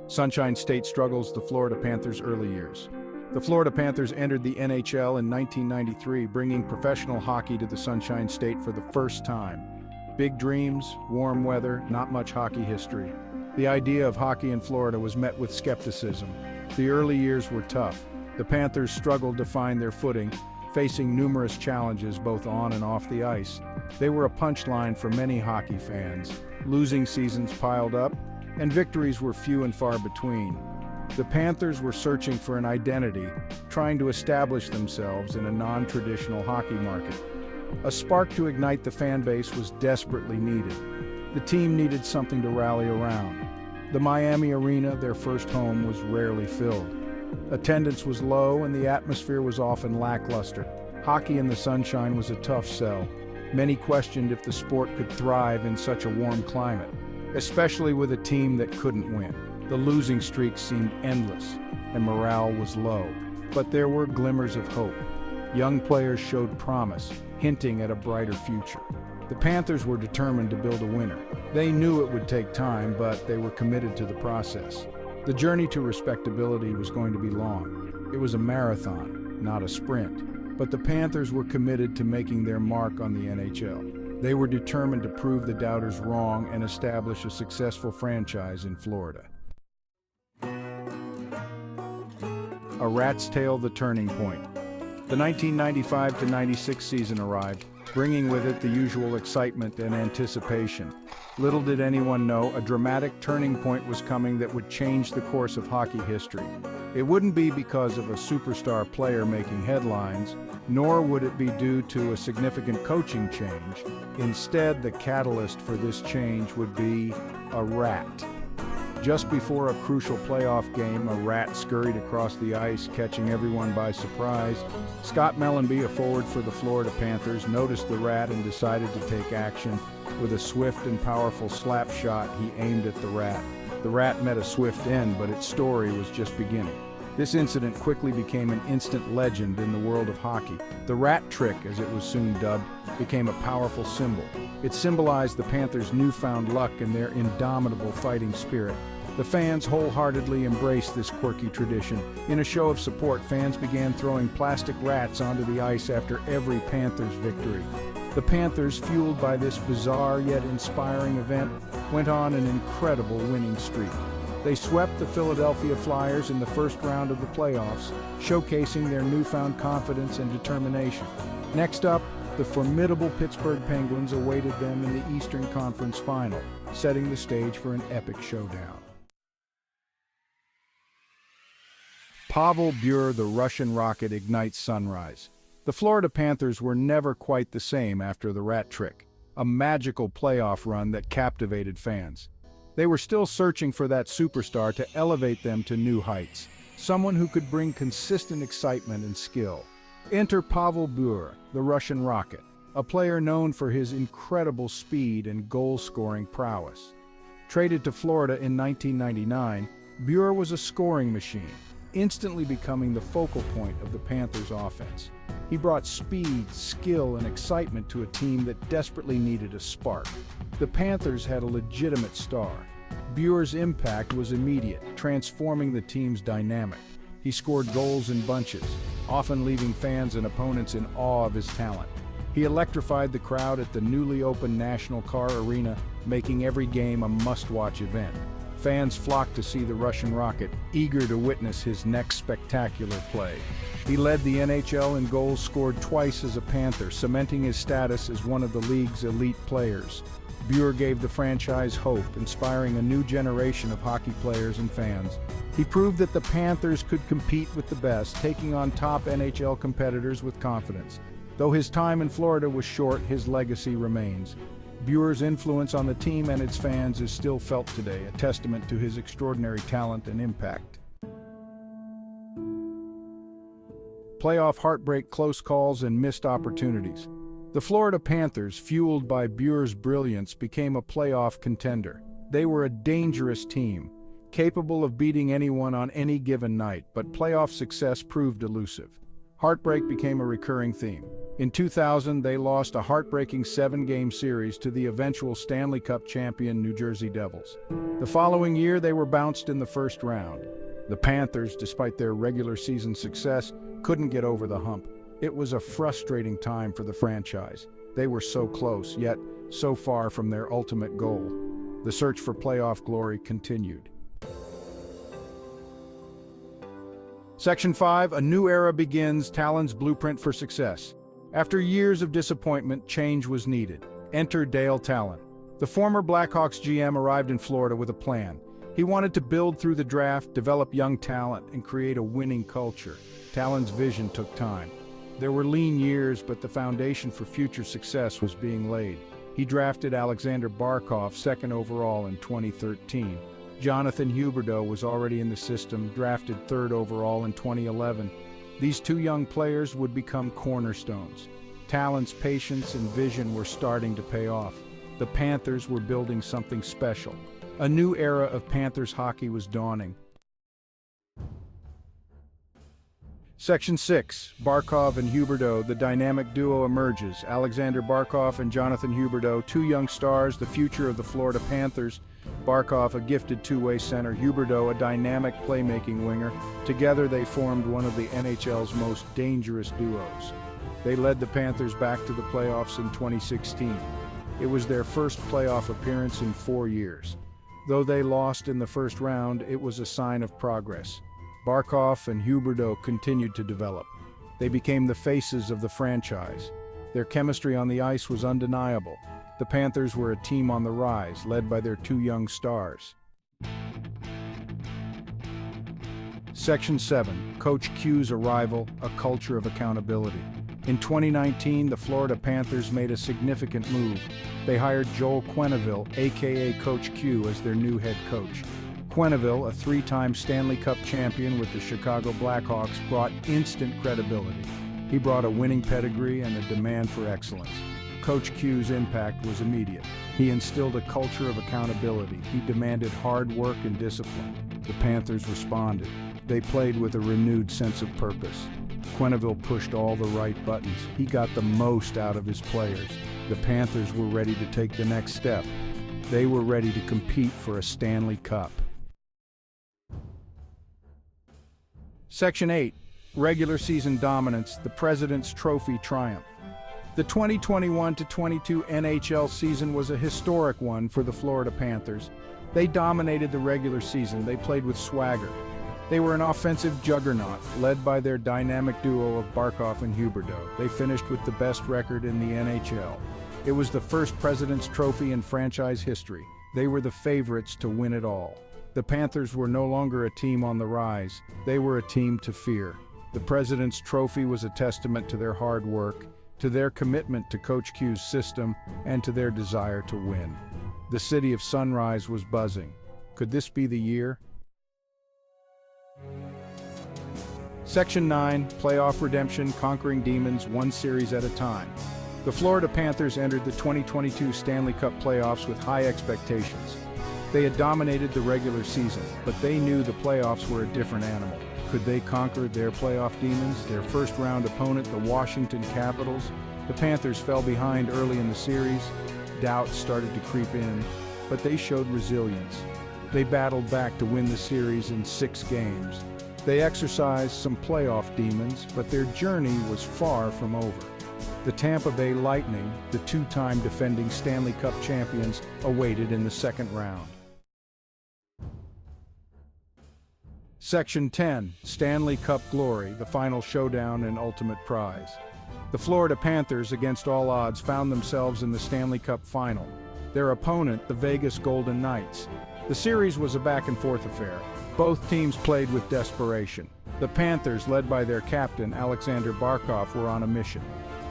Sunshine State struggles, the Florida Panthers' early years. The Florida Panthers entered the NHL in 1993, bringing professional hockey to the Sunshine State for the first time. Big dreams, warm weather, not much hockey history. The idea of hockey in Florida was met with skepticism. The early years were tough. The Panthers struggled to find their footing, facing numerous challenges both on and off the ice. They were a punchline for many hockey fans. Losing seasons piled up, and victories were few and far between. The Panthers were searching for an identity, trying to establish themselves in a non-traditional hockey market. A spark to ignite the fan base was desperately needed. The team needed something to rally around. The Miami Arena, their first home, was rarely filled. Attendance was low and the atmosphere was often lackluster. Hockey in the sunshine was a tough sell. Many questioned if the sport could thrive in such a warm climate, especially with a team that couldn't win. The losing streak seemed endless and morale was low. But there were glimmers of hope. Young players showed promise, hinting at a brighter future. The Panthers were determined to build a winner. They knew it would take time, but they were committed to the process. The journey to respectability was going to be long. It was a marathon, not a sprint. But the Panthers were committed to making their mark on the NHL. They were determined to prove the doubters wrong and establish a successful franchise in Florida. A rat's tail, the turning point. The 1995-96 season arrived, bringing with it the usual excitement and anticipation. Little did anyone know a dramatic turning point was coming that would change the course of hockey history. It wouldn't be because of a superstar player making headlines, nor would it be due to a significant coaching change. Instead, the catalyst for this change would be a rat. Just before a crucial playoff game, a rat scurried across the ice, catching everyone by surprise. Scott Mellenby, a forward for the Florida Panthers, noticed the rat and decided to take action. With a swift and powerful slap shot, he aimed at the rat. The rat met a swift end, but its story was just beginning. This incident quickly became an instant legend in the world of hockey. The rat trick, as it was soon dubbed, became a powerful symbol. It symbolized the Panthers' newfound luck and their indomitable fighting spirit. The fans wholeheartedly embraced this quirky tradition. In a show of support, fans began throwing plastic rats onto the ice after every Panthers victory. The Panthers, fueled by this bizarre yet inspiring event, went on an incredible winning streak. They swept the Philadelphia Flyers in the first round of the playoffs, showcasing their newfound confidence and determination. Next up, the formidable Pittsburgh Penguins awaited them in the Eastern Conference Final, setting the stage for an epic showdown. Pavel Bure, the Russian Rocket, ignites sunrise. The Florida Panthers were never quite the same after the rat trick, a magical playoff run that captivated fans. They were still searching for that superstar to elevate them to new heights, someone who could bring consistent excitement and skill. Enter Pavel Bure, the Russian Rocket, a player known for his incredible speed and goal-scoring prowess. Traded to Florida in 1999, Bure was a scoring machine, instantly becoming the focal point of the Panthers' offense. He brought speed, skill, and excitement to a team that desperately needed a spark. The Panthers had a legitimate star. Bure's impact was immediate, transforming the team's dynamic. He scored goals in bunches, often leaving fans and opponents in awe of his talent. He electrified the crowd at the newly opened National Car Arena, making every game a must-watch event. Fans flocked to see the Russian Rocket, eager to witness his next spectacular play. He led the NHL in goals scored twice as a Panther, cementing his status as one of the league's elite players. Bure gave the franchise hope, inspiring a new generation of hockey players and fans. He proved that the Panthers could compete with the best, taking on top NHL competitors with confidence. Though his time in Florida was short, his legacy remains. Bure's influence on the team and its fans is still felt today, a testament to his extraordinary talent and impact. Playoff heartbreak, close calls, and missed opportunities. The Florida Panthers, fueled by Bure's brilliance, became a playoff contender. They were a dangerous team, capable of beating anyone on any given night, but playoff success proved elusive. Heartbreak became a recurring theme. In 2000, they lost a heartbreaking 7-game series to the eventual Stanley Cup champion New Jersey Devils. The following year, they were bounced in the first round. The Panthers, despite their regular season success, couldn't get over the hump. It was a frustrating time for the franchise. They were so close, yet so far from their ultimate goal. The search for playoff glory continued. Section 5, a new era begins, Talon's blueprint for success. After years of disappointment, change was needed. Enter Dale Talon. The former Blackhawks GM arrived in Florida with a plan. He wanted to build through the draft, develop young talent, and create a winning culture. Talon's vision took time. There were lean years, but the foundation for future success was being laid. He drafted Alexander Barkov, second overall in 2013. Jonathan Huberdeau was already in the system, drafted third overall in 2011. These two young players would become cornerstones. Talon's patience and vision were starting to pay off. The Panthers were building something special. A new era of Panthers hockey was dawning. Section 6, Barkov and Huberdeau, the dynamic duo emerges. Alexander Barkov and Jonathan Huberdeau, two young stars, the future of the Florida Panthers. Barkov, a gifted two-way center, Huberdeau, a dynamic playmaking winger. Together they formed one of the NHL's most dangerous duos. They led the Panthers back to the playoffs in 2016. It was their first playoff appearance in 4 years. Though they lost in the first round, it was a sign of progress. Barkov and Huberdeau continued to develop. They became the faces of the franchise. Their chemistry on the ice was undeniable. The Panthers were a team on the rise, led by their two young stars. Section 7, Coach Q's arrival, a culture of accountability. In 2019, the Florida Panthers made a significant move. They hired Joel Quenneville, aka Coach Q, as their new head coach. Quenneville, a 3-time Stanley Cup champion with the Chicago Blackhawks, brought instant credibility. He brought a winning pedigree and a demand for excellence. Coach Q's impact was immediate. He instilled a culture of accountability. He demanded hard work and discipline. The Panthers responded. They played with a renewed sense of purpose. Quenneville pushed all the right buttons. He got the most out of his players. The Panthers were ready to take the next step. They were ready to compete for a Stanley Cup. Section 8, Regular Season Dominance, the President's Trophy Triumph. The 2021-22 NHL season was a historic one for the Florida Panthers. They dominated the regular season. They played with swagger. They were an offensive juggernaut, led by their dynamic duo of Barkov and Huberdeau. They finished with the best record in the NHL. It was the first President's Trophy in franchise history. They were the favorites to win it all. The Panthers were no longer a team on the rise. They were a team to fear. The President's Trophy was a testament to their hard work, to their commitment to Coach Q's system, and to their desire to win. The city of Sunrise was buzzing. Could this be the year? Section 9, Playoff Redemption, Conquering Demons, one series at a time. The Florida Panthers entered the 2022 Stanley Cup playoffs with high expectations. They had dominated the regular season, but they knew the playoffs were a different animal. Could they conquer their playoff demons, their first-round opponent, the Washington Capitals? The Panthers fell behind early in the series. Doubts started to creep in, but they showed resilience. They battled back to win the series in 6 games. They exercised some playoff demons, but their journey was far from over. The Tampa Bay Lightning, the 2-time defending Stanley Cup champions, awaited in the second round. Section 10, Stanley Cup Glory, the final showdown and ultimate prize. The Florida Panthers, against all odds, found themselves in the Stanley Cup final. Their opponent, the Vegas Golden Knights. The series was a back-and-forth affair. Both teams played with desperation. The Panthers, led by their captain, Alexander Barkov, were on a mission.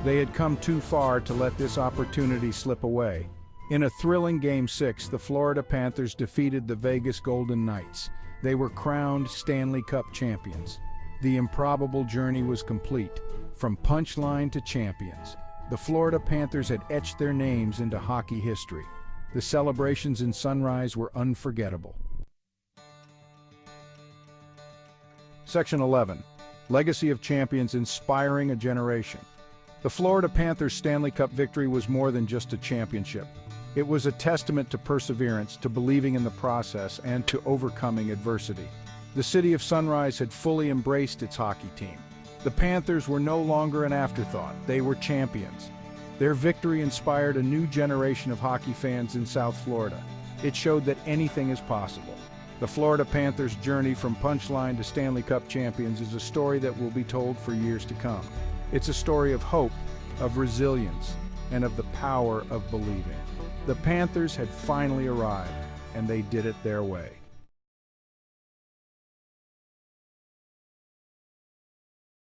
They had come too far to let this opportunity slip away. In a thrilling Game 6, the Florida Panthers defeated the Vegas Golden Knights. They were crowned Stanley Cup champions. The improbable journey was complete. From punchline to champions, the Florida Panthers had etched their names into hockey history. The celebrations in Sunrise were unforgettable. Section 11, Legacy of Champions, Inspiring a Generation. The Florida Panthers' Stanley Cup victory was more than just a championship. It was a testament to perseverance, to believing in the process, and to overcoming adversity. The city of Sunrise had fully embraced its hockey team. The Panthers were no longer an afterthought. They were champions. Their victory inspired a new generation of hockey fans in South Florida. It showed that anything is possible. The Florida Panthers' journey from punchline to Stanley Cup champions is a story that will be told for years to come. It's a story of hope, of resilience, and of the power of believing. The Panthers had finally arrived, and they did it their way.